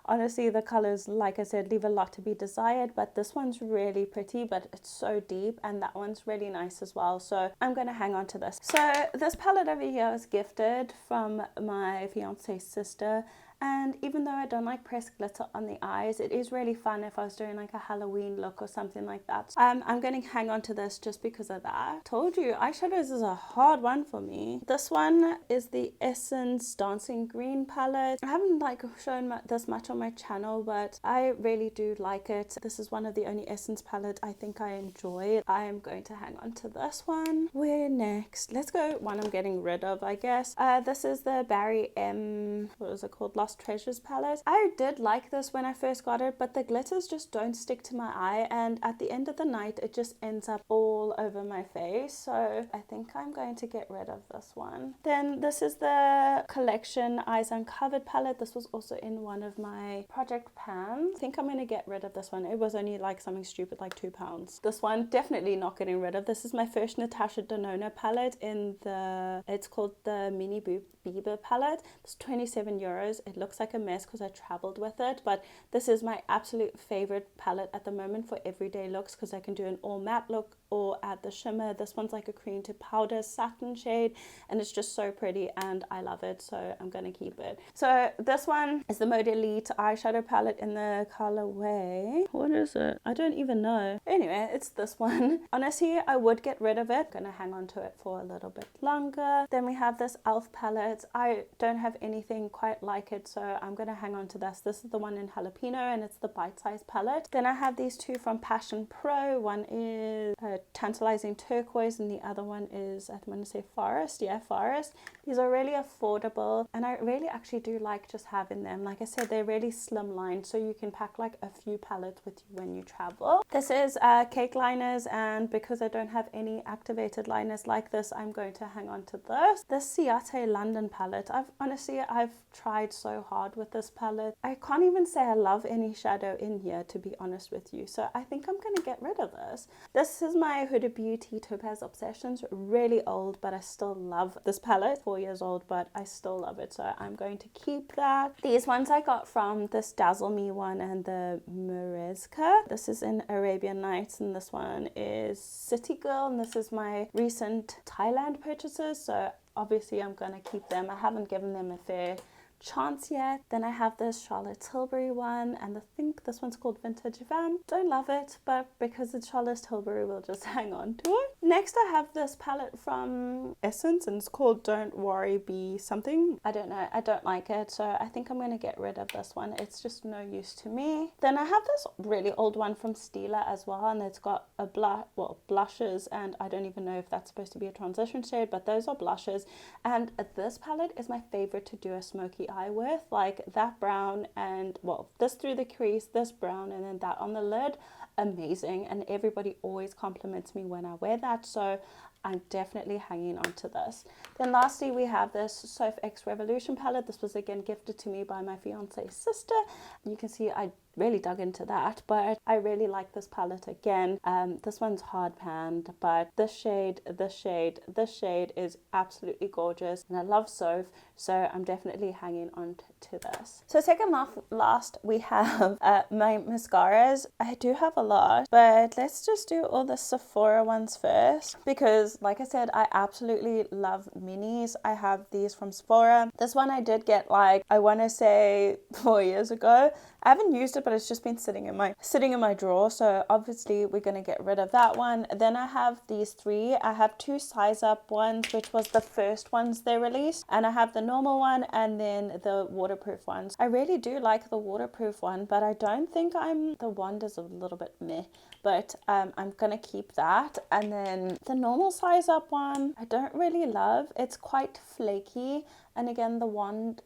honestly, the colors, like I said, leave a lot to be desired, but this one's really pretty, but it's so deep, and that one's really nice as well, so I'm gonna hang on to this. So this palette over here was gifted from my fiance's sister, and even though I don't like pressed glitter on the eyes, it is really fun if I was doing like a Halloween look or something like that. I'm going to hang on to this just because of that. Told you, eyeshadows is a hard one for me. This one is the Essence Dancing Green palette. I haven't like shown this much on my channel, but I really do like it. This is one of the only Essence palette I think I enjoy. I am going to hang on to this one. Where next? Let's go one I'm getting rid of, I guess. This is the Barry M, what is it called? Lost Treasures palette. I did like this when I first got it, but the glitters just don't stick to my eye, and at the end of the night it just ends up all over my face, so I think I'm going to get rid of this one. Then this is the Collection Eyes Uncovered palette. This was also in one of my project pans. I think I'm going to get rid of this one. It was only like something stupid like £2. This one definitely not getting rid of. This is my first Natasha Denona palette in it's called the Mini Bieber palette. It's 27 euros. It looks like a mess because I traveled with it, but this is my absolute favorite palette at the moment for everyday looks because I can do an all matte look or add the shimmer. This one's like a cream to powder satin shade, and it's just so pretty and I love it, so I'm gonna keep it. So this one is the Mode Elite eyeshadow palette in the colorway, what is it? I don't even know. Anyway, it's this one. Honestly, I would get rid of it. I'm gonna hang on to it for a little bit longer. Then we have this e.l.f. palette. I don't have anything quite like it, so I'm gonna hang on to this. This is the one in Jalapeno, and it's the bite size palette. Then I have these two from Passion Pro. One is the Tantalizing Turquoise, and the other one is, I want to say Forest. Yeah, Forest. These are really affordable, and I really actually do like just having them. Like I said, they're really slimline, so you can pack like a few palettes with you when you travel. This is cake liners, and because I don't have any activated liners like this, I'm going to hang on to this. This Ciate London palette, I've tried so hard with this palette. I can't even say I love any shadow in here, to be honest with you, so I think I'm going to get rid of this. This is my Huda Beauty Topaz Obsessions, really old, but I still love this palette. 4 years old, but I still love it, so I'm going to keep that. These ones I got from this Dazzle Me one and the Merezka. This is in Arabian Nights, and this one is City Girl, and this is my recent Thailand purchases, so obviously I'm going to keep them. I haven't given them a fair chance yet. Then I have this Charlotte Tilbury one, and I think this one's called Vintage Femme. Don't love it, but because it's Charlotte Tilbury, we'll just hang on to it. Next I have this palette from Essence, and it's called Don't Worry Be Something. I don't know, I don't like it, so I think I'm going to get rid of this one. It's just no use to me. Then I have this really old one from Stila as well, and it's got a blushes, and I don't even know if that's supposed to be a transition shade, but those are blushes. And this palette is my favorite to do a smoky eye with, like that brown and this through the crease, this brown, and then that on the lid. Amazing, and everybody always compliments me when I wear that, so I'm definitely hanging on to this. Then lastly we have this Soph X Revolution palette. This was again gifted to me by my fiance's sister. You can see I really dug into that, but I really like this palette again. This one's hard panned, but this shade is absolutely gorgeous, and I love Soph, so I'm definitely hanging on to this. So second last we have my mascaras. I do have a lot, but let's just do all the Sephora ones first, because like I said, I absolutely love minis. I have these from Sephora. This one I did get, like, I want to say 4 years ago. I haven't used it, but it's just been sitting in my drawer, so obviously we're going to get rid of that one. Then I have these three. I have two size up ones, which was the first ones they released, and I have the normal one and then the waterproof ones. I really do like the waterproof one, but I don't think the wand is a little bit meh, but I'm gonna keep that. And then the normal size up one I don't really love. It's quite flaky, and again the wand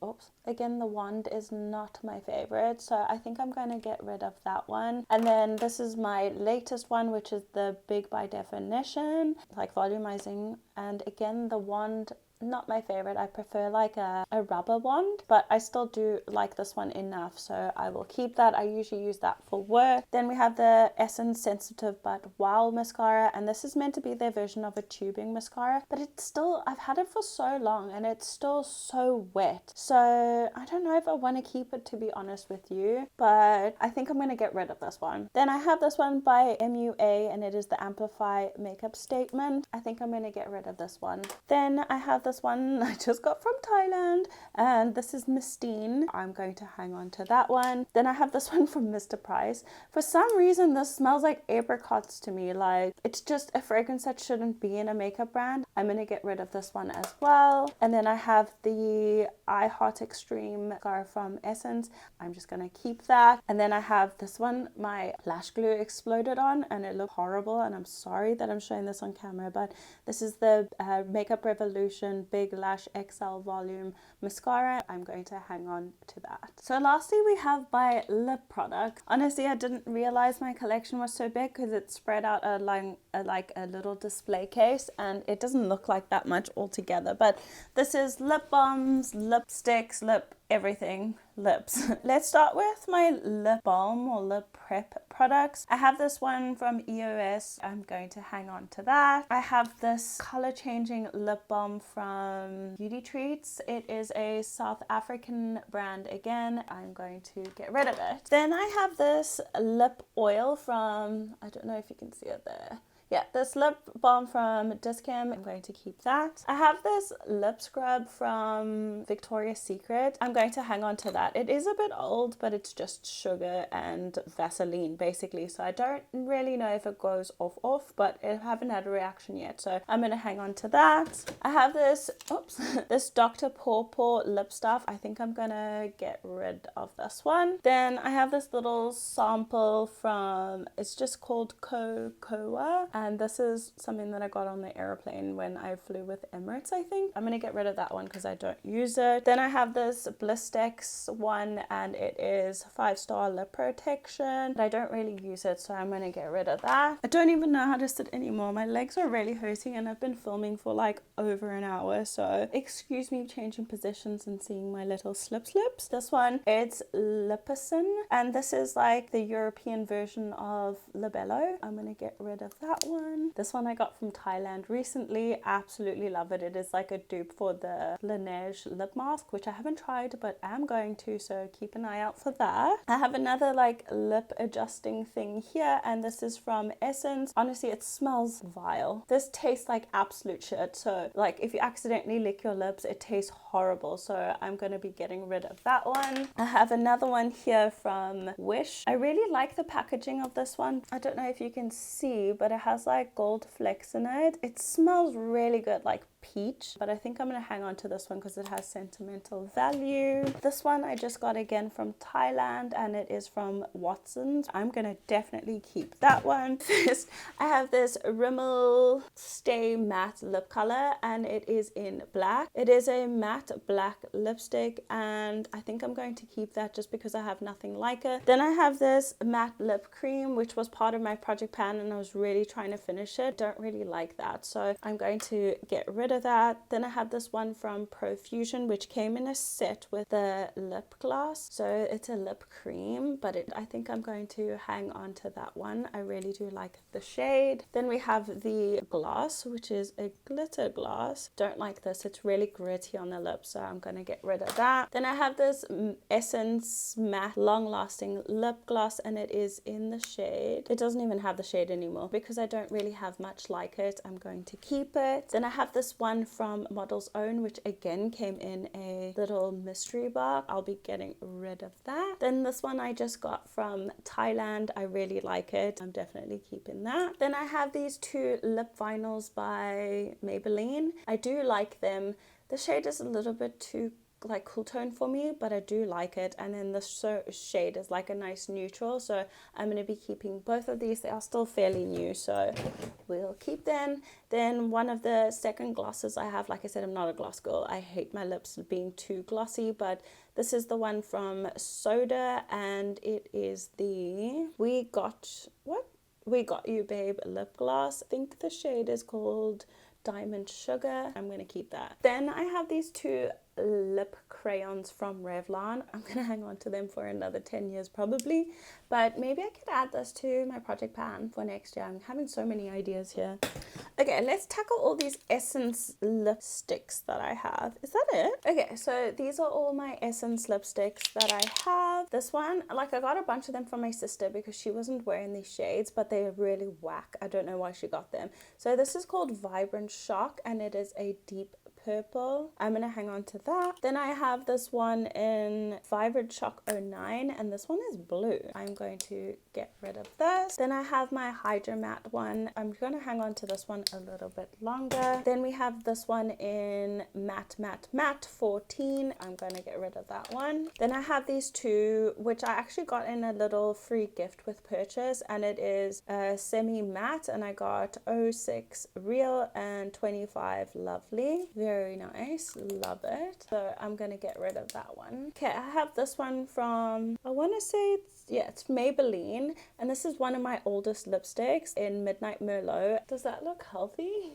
is not my favorite, so I think I'm going to get rid of that one. And then this is my latest one, which is the Big by Definition, like volumizing, and again the wand, not my favorite. I prefer like a rubber wand, but I still do like this one enough, so I will keep that. I usually use that for work. Then we have the Essence Sensitive But Wow mascara, and this is meant to be their version of a tubing mascara, but it's still, I've had it for so long and it's still so wet, so I don't know if I want to keep it, to be honest with you, but I think I'm going to get rid of this one. Then I have this one by MUA, and it is the Amplify Makeup Statement. I think I'm going to get rid of this one. Then I have this one I just got from Thailand, and this is Mistine. I'm going to hang on to that one. Then I have this one from Mr. Price. For some reason this smells like apricots to me, like it's just a fragrance that shouldn't be in a makeup brand. I'm going to get rid of this one as well. And then I have the I Heart Extreme mascara from Essence. I'm just going to keep that. And then I have this one my lash glue exploded on, and it looked horrible, and I'm sorry that I'm showing this on camera, but this is the Makeup Revolution Big Lash XL Volume Mascara. I'm going to hang on to that. So lastly we have my lip products. Honestly, I didn't realize my collection was so big because it's spread out like a little display case, and it doesn't look like that much altogether, but this is lip balms, lipsticks, everything lips. Let's start with my lip balm or lip prep products. I have this one from EOS. I'm going to hang on to that. I have this color changing lip balm from Beauty Treats. It is a South African brand again. I'm going to get rid of it. Then I have this lip oil from, I don't know if you can see it there. Yeah, this lip balm from Discam, I'm going to keep that. I have this lip scrub from Victoria's Secret. I'm going to hang on to that. It is a bit old, but it's just sugar and Vaseline basically, so I don't really know if it goes off, but I haven't had a reaction yet, so I'm going to hang on to that. I have this, this Dr. Paw Paw lip stuff. I think I'm going to get rid of this one. Then I have this little sample from, it's just called Cocoa, and this is something that I got on the airplane when I flew with Emirates, I think. I'm going to get rid of that one because I don't use it. Then I have this Blistex one, and it is 5-star lip protection, but I don't really use it, so I'm going to get rid of that. I don't even know how to sit anymore. My legs are really hurting, and I've been filming for like over an hour, so excuse me changing positions and seeing my little slips. This one, it's Lipison, and this is like the European version of Labello. I'm going to get rid of that one. This one I got from Thailand recently. Absolutely love it. It is like a dupe for the Laneige lip mask, which I haven't tried but am going to, so keep an eye out for that. I have another like lip adjusting thing here, and this is from Essence. Honestly, it smells vile. This tastes like absolute shit, so like if you accidentally lick your lips, it tastes horrible, so I'm going to be getting rid of that one. I have another one here from Wish. I really like the packaging of this one. I don't know if you can see, but it has like gold flecks in it. It smells really good, like peach, but I think I'm going to hang on to this one because it has sentimental value. This one I just got again from Thailand, and it is from Watsons. I'm going to definitely keep that one. First, I have this Rimmel Stay Matte lip color, and it is in black. It is a matte black lipstick, and I think I'm going to keep that just because I have nothing like it. Then I have this matte lip cream, which was part of my project pan, and I was really trying to finish it. Don't really like that, so I'm going to get rid of that. Then I have this one from Profusion, which came in a set with the lip gloss, so it's a lip cream, but I think I'm going to hang on to that one. I really do like the shade. Then we have the gloss, which is a glitter gloss. Don't like this. It's really gritty on the lips, so I'm going to get rid of that. Then I have this Essence matte long lasting lip gloss, and it is in the shade, it doesn't even have the shade anymore because I don't really have much like it. I'm going to keep it. Then I have this one from Model's Own, which again came in a little mystery box. I'll be getting rid of that. Then this one I just got from Thailand. I really like it. I'm definitely keeping that. Then I have these two lip vinyls by Maybelline. I do like them. The shade is a little bit too like cool tone for me, but I do like it. And then the shade is like a nice neutral, so I'm going to be keeping both of these. They are still fairly new, so we'll keep them. Then one of the second glosses I have, like I said, I'm not a gloss girl. I hate my lips being too glossy, but this is the one from Soda, and it is the We Got You Babe lip gloss. I think the shade is called Diamond Sugar. I'm going to keep that. Then I have these two lip crayons from Revlon. I'm going to hang on to them for another 10 years probably, but maybe I could add this to my project pan for next year. I'm having so many ideas here. Okay, let's tackle all these Essence lipsticks that I have. Is that it? Okay, so these are all my Essence lipsticks that I have. This one, like I got a bunch of them from my sister because she wasn't wearing these shades, but they're really whack. I don't know why she got them. So this is called Vibrant Shock, and it is a deep purple. I'm gonna hang on to that. Then I have this one in Vibrant Shock 09, and this one is blue. I'm going to get rid of this. Then I have my Hydra Matte one. I'm gonna hang on to this one a little bit longer. Then we have this one in Matte 14. I'm gonna get rid of that one. Then I have these two, which I actually got in a little free gift with purchase, and it is a semi matte, and I got 06 Real and 25 Lovely. Very nice, love it. So I'm gonna get rid of that one. Okay, I have this one from, I want to say it's Maybelline, and this is one of my oldest lipsticks in Midnight Merlot. Does that look healthy?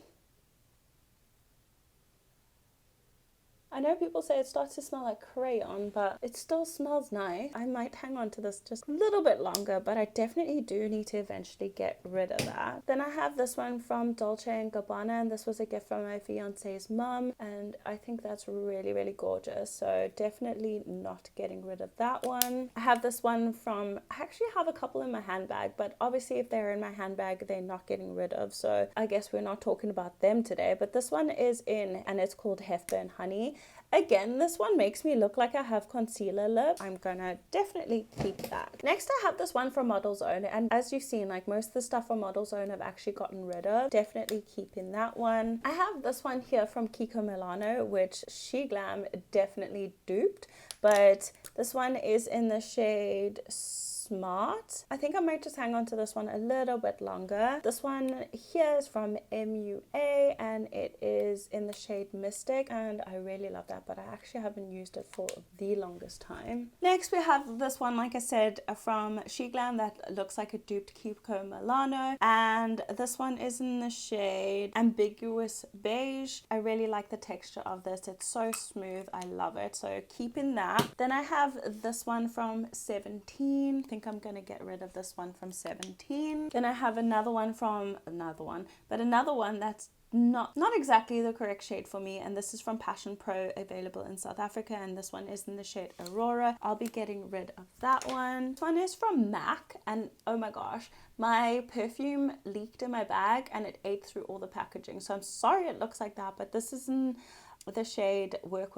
I know people say it starts to smell like crayon, but it still smells nice. I might hang on to this just a little bit longer, but I definitely do need to eventually get rid of that. Then I have this one from Dolce & Gabbana, and this was a gift from my fiance's mum, and I think that's really, really gorgeous. So definitely not getting rid of that one. I have this one from, I actually have a couple in my handbag, but obviously if they're in my handbag, they're not getting rid of. So I guess we're not talking about them today, but this one is in, and it's called Hepburn Honey. Again, this one makes me look like I have concealer lip. I'm gonna definitely keep that. Next, I have this one from Model's Own, and as you've seen, like most of the stuff from Model's Own I've actually gotten rid of. Definitely keeping that one. I have this one here from Kiko Milano, which She Glam definitely duped, but this one is in the shade Smart. I think I might just hang on to this one a little bit longer. This one here is from MUA and it is in the shade Mystic, and I really love that, but I actually haven't used it for the longest time. Next we have this one, like I said, from She Glam that looks like a duped Kiko Milano, and this one is in the shade Ambiguous Beige. I really like the texture of this. It's so smooth. I love it. So keeping that. Then I have this one from 17. I think I'm going to get rid of this one from 17. Then I have another one that's not exactly the correct shade for me, and this is from Passion Pro, available in South Africa, and this one is in the shade Aurora. I'll be getting rid of that one. This one is from MAC, and oh my gosh, my perfume leaked in my bag and it ate through all the packaging, so I'm sorry it looks like that, but this is in the shade Work.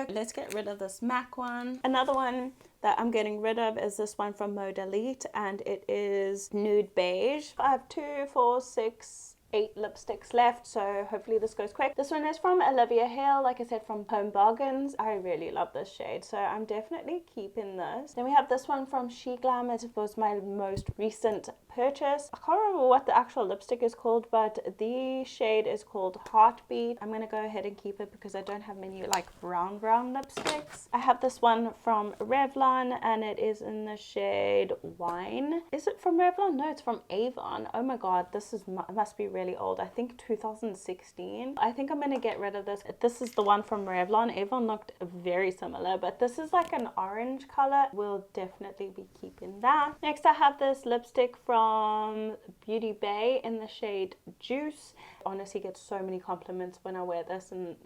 Let's get rid of this MAC one. Another one that I'm getting rid of is this one from Mode Elite, and it is Nude Beige. I have 2, 4, 6, 8 lipsticks left, so hopefully this goes quick. This one is from Olivia Hale, like I said, from Home Bargains. I really love this shade, so I'm definitely keeping this. Then we have this one from She Glam. It was my most recent purchase. I can't remember what the actual lipstick is called, but the shade is called Heartbeat. I'm gonna go ahead and keep it because I don't have many like brown lipsticks. I have this one from Revlon, and it is in the shade Wine. Is it from Revlon? No, it's from Avon. Oh my god, this is must be really old. I think 2016. I think I'm gonna get rid of this. This is the one from Revlon. Avon looked very similar, but this is like an orange color. We'll definitely be keeping that. Next I have this lipstick from Beauty Bay in the shade Juice. Honestly, get so many compliments when I wear this and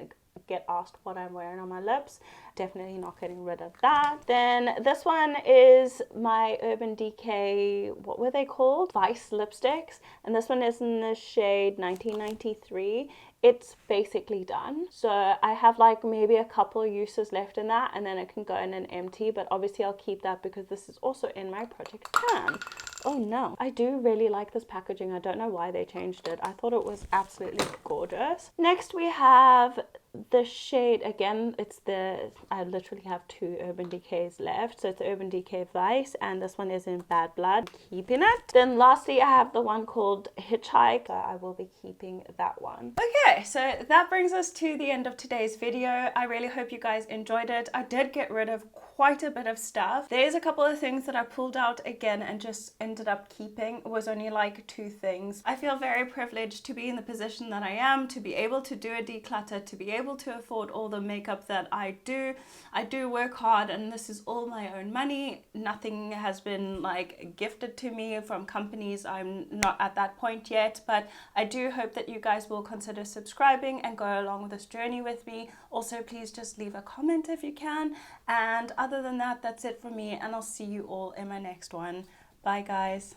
get asked what I'm wearing on my lips. Definitely not getting rid of that. Then this one is my Urban Decay, what were they called? Vice lipsticks, and this one is in the shade 1993. It's basically done, so I have like maybe a couple uses left in that, and then it can go in an empty, but obviously I'll keep that because this is also in my project pan. Oh no, I do really like this packaging. I don't know why they changed it. I thought it was absolutely gorgeous. Next we have the shade, again, I literally have 2 Urban Decays left, so it's Urban Decay Vice, and this one is in Bad Blood. Keeping it. Then lastly I have the one called Hitchhike, so I will be keeping that one. Okay, so that brings us to the end of today's video. I really hope you guys enjoyed it. I did get rid of quite a bit of stuff. There's a couple of things that I pulled out again and just ended up keeping. It was only like 2 things. I feel very privileged to be in the position that I am, to be able to do a declutter, to be able to afford all the makeup that I do. I do work hard, and this is all my own money. Nothing has been like gifted to me from companies. I'm not at that point yet, but I do hope that you guys will consider subscribing and go along with this journey with me. Also, please just leave a comment if you can, and other than that, that's it for me, and I'll see you all in my next one. Bye guys.